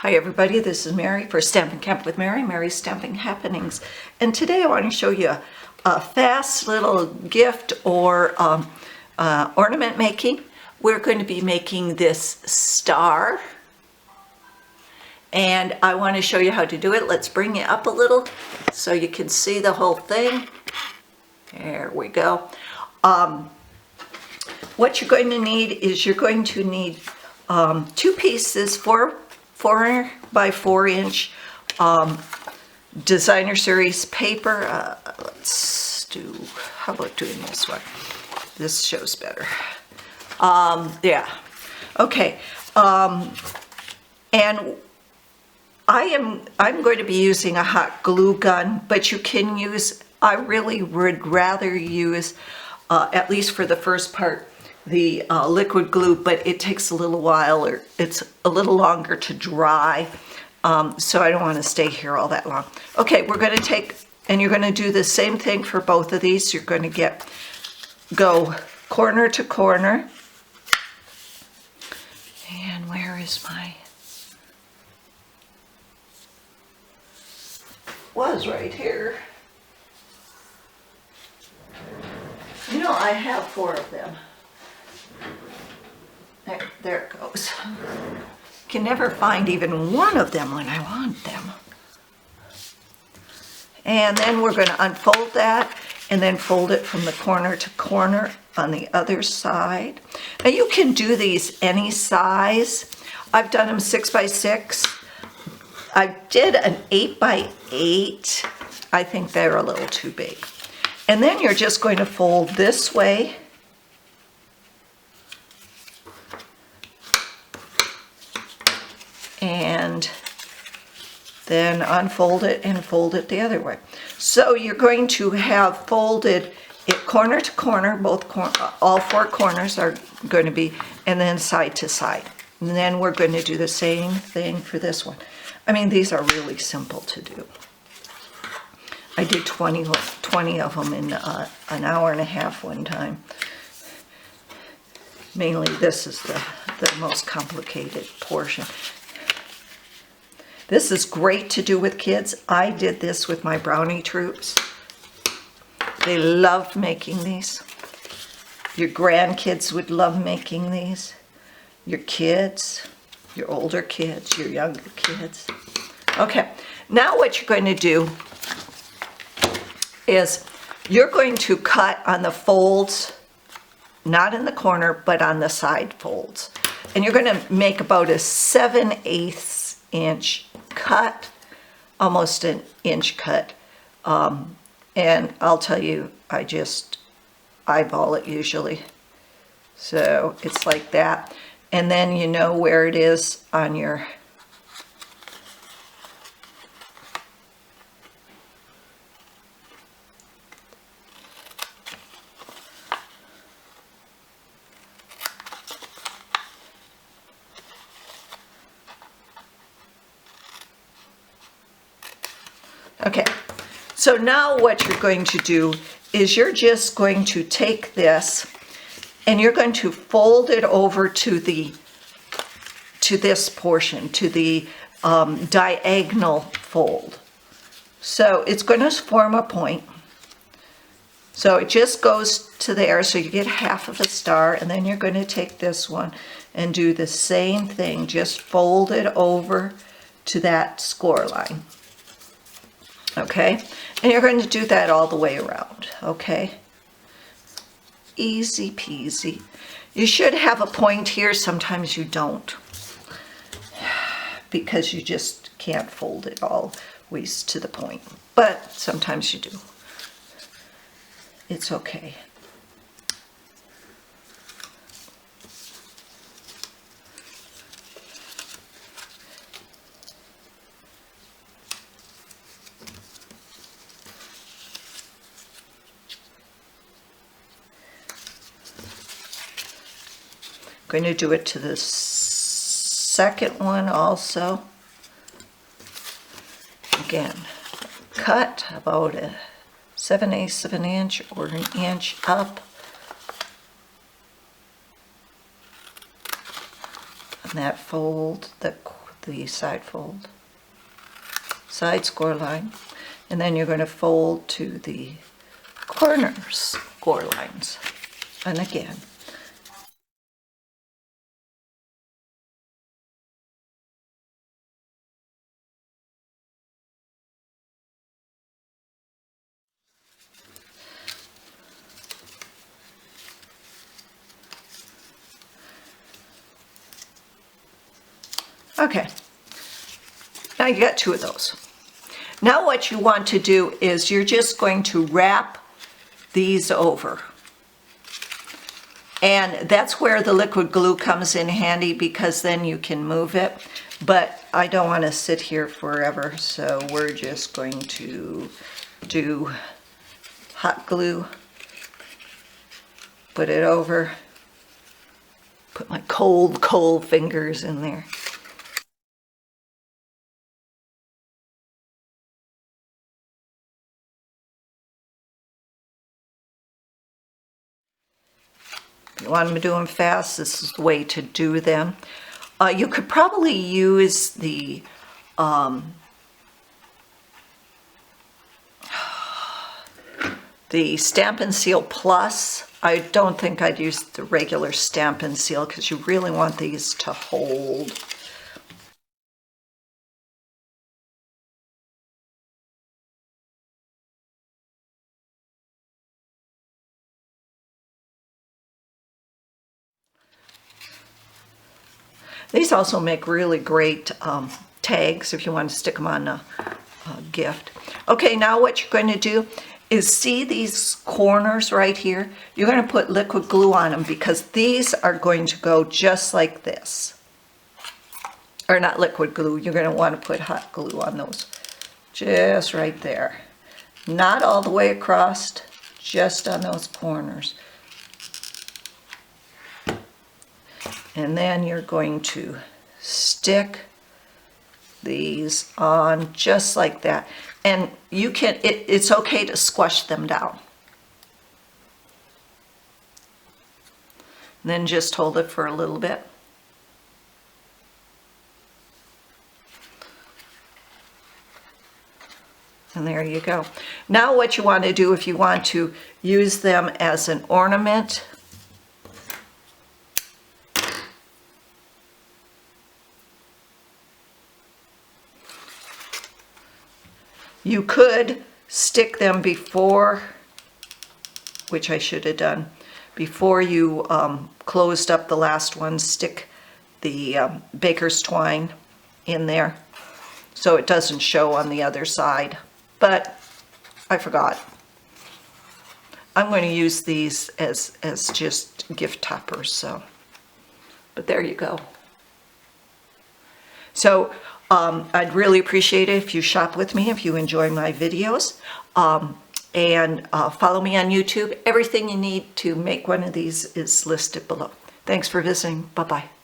Hi everybody, this is Mary for Stampin' Camp with Mary, Mary's Stamping Happenings. And today I want to show you a fast little gift or ornament making. We're going to be making this star. And I want to show you how to do it. Let's bring it up a little so you can see the whole thing. There we go. What you're going to need is you're going to need two pieces, 4 by 4 inch designer series paper. Let's do, how about doing this one? This shows better. Yeah, okay. And I'm going to be using a hot glue gun, but you can use, I really would rather use, at least for the first part, the liquid glue, but it takes a little while, or it's a little longer to dry, so I don't want to stay here all that long. Okay, we're going to take, and you're going to do the same thing for both of these. You're going to go corner to corner, and where is my, was right here. You know, I have 4 of them. There it goes. Can never find even one of them when I want them. And then we're going to unfold that and then fold it from the corner to corner on the other side. Now you can do these any size. I've done them 6 by 6. I did an 8 by 8. I think they're a little too big. And then you're just going to fold this way. And then unfold it and fold it the other way. So you're going to have folded it corner to corner, all 4 corners are going to be, and then side to side. And then we're going to do the same thing for this one. I mean, these are really simple to do. I did 20 of them in an hour and a half one time. Mainly this is the most complicated portion. This is great to do with kids. I did this with my brownie troops. They loved making these. Your grandkids would love making these. Your kids, your older kids, your younger kids. Okay, now what you're going to do is you're going to cut on the folds, not in the corner, but on the side folds. And you're going to make about a 7/8 inch cut, almost an inch cut. And I'll tell you, I just eyeball it usually. So it's like that. And then you know where it is on your okay, so now what you're going to do is you're just going to take this and you're going to fold it over to this portion, to the diagonal fold. So it's going to form a point. So it just goes to there, so you get half of a star, and then you're going to take this one and do the same thing, just fold it over to that score line. Okay, and you're going to do that all the way around, okay? Easy peasy. You should have a point here. Sometimes you don't, because you just can't fold it always to the point, but sometimes you do. It's okay. Going to do it to the second one also. Again, cut about a 7/8 of an inch or an inch up. And that fold, the side fold, side score line, and then you're going to fold to the corner score lines. And again. Okay, now you got two of those. Now what you want to do is you're just going to wrap these over. And that's where the liquid glue comes in handy, because then you can move it. But I don't want to sit here forever, so we're just going to do hot glue, put it over, put my cold fingers in there. If you want to do them fast, this is the way to do them. You could probably use the Stampin' Seal Plus. I don't think I'd use the regular Stampin' Seal because you really want these to hold. These also make really great tags if you want to stick them on a gift. Okay, now what you're going to do is see these corners right here? You're going to put liquid glue on them because these are going to go just like this. Or not liquid glue, you're going to want to put hot glue on those. Just right there. Not all the way across, just on those corners. And then you're going to stick these on just like that. And you can, it's okay to squash them down. And then just hold it for a little bit. And there you go. Now what you want to do, if you want to use them as an ornament, you could stick them before, which I should have done, before you closed up the last one, stick the baker's twine in there so it doesn't show on the other side. But I forgot. I'm going to use these as just gift toppers, so. But there you go. So I'd really appreciate it if you shop with me, if you enjoy my videos, and follow me on YouTube. Everything you need to make one of these is listed below. Thanks for visiting. Bye-bye.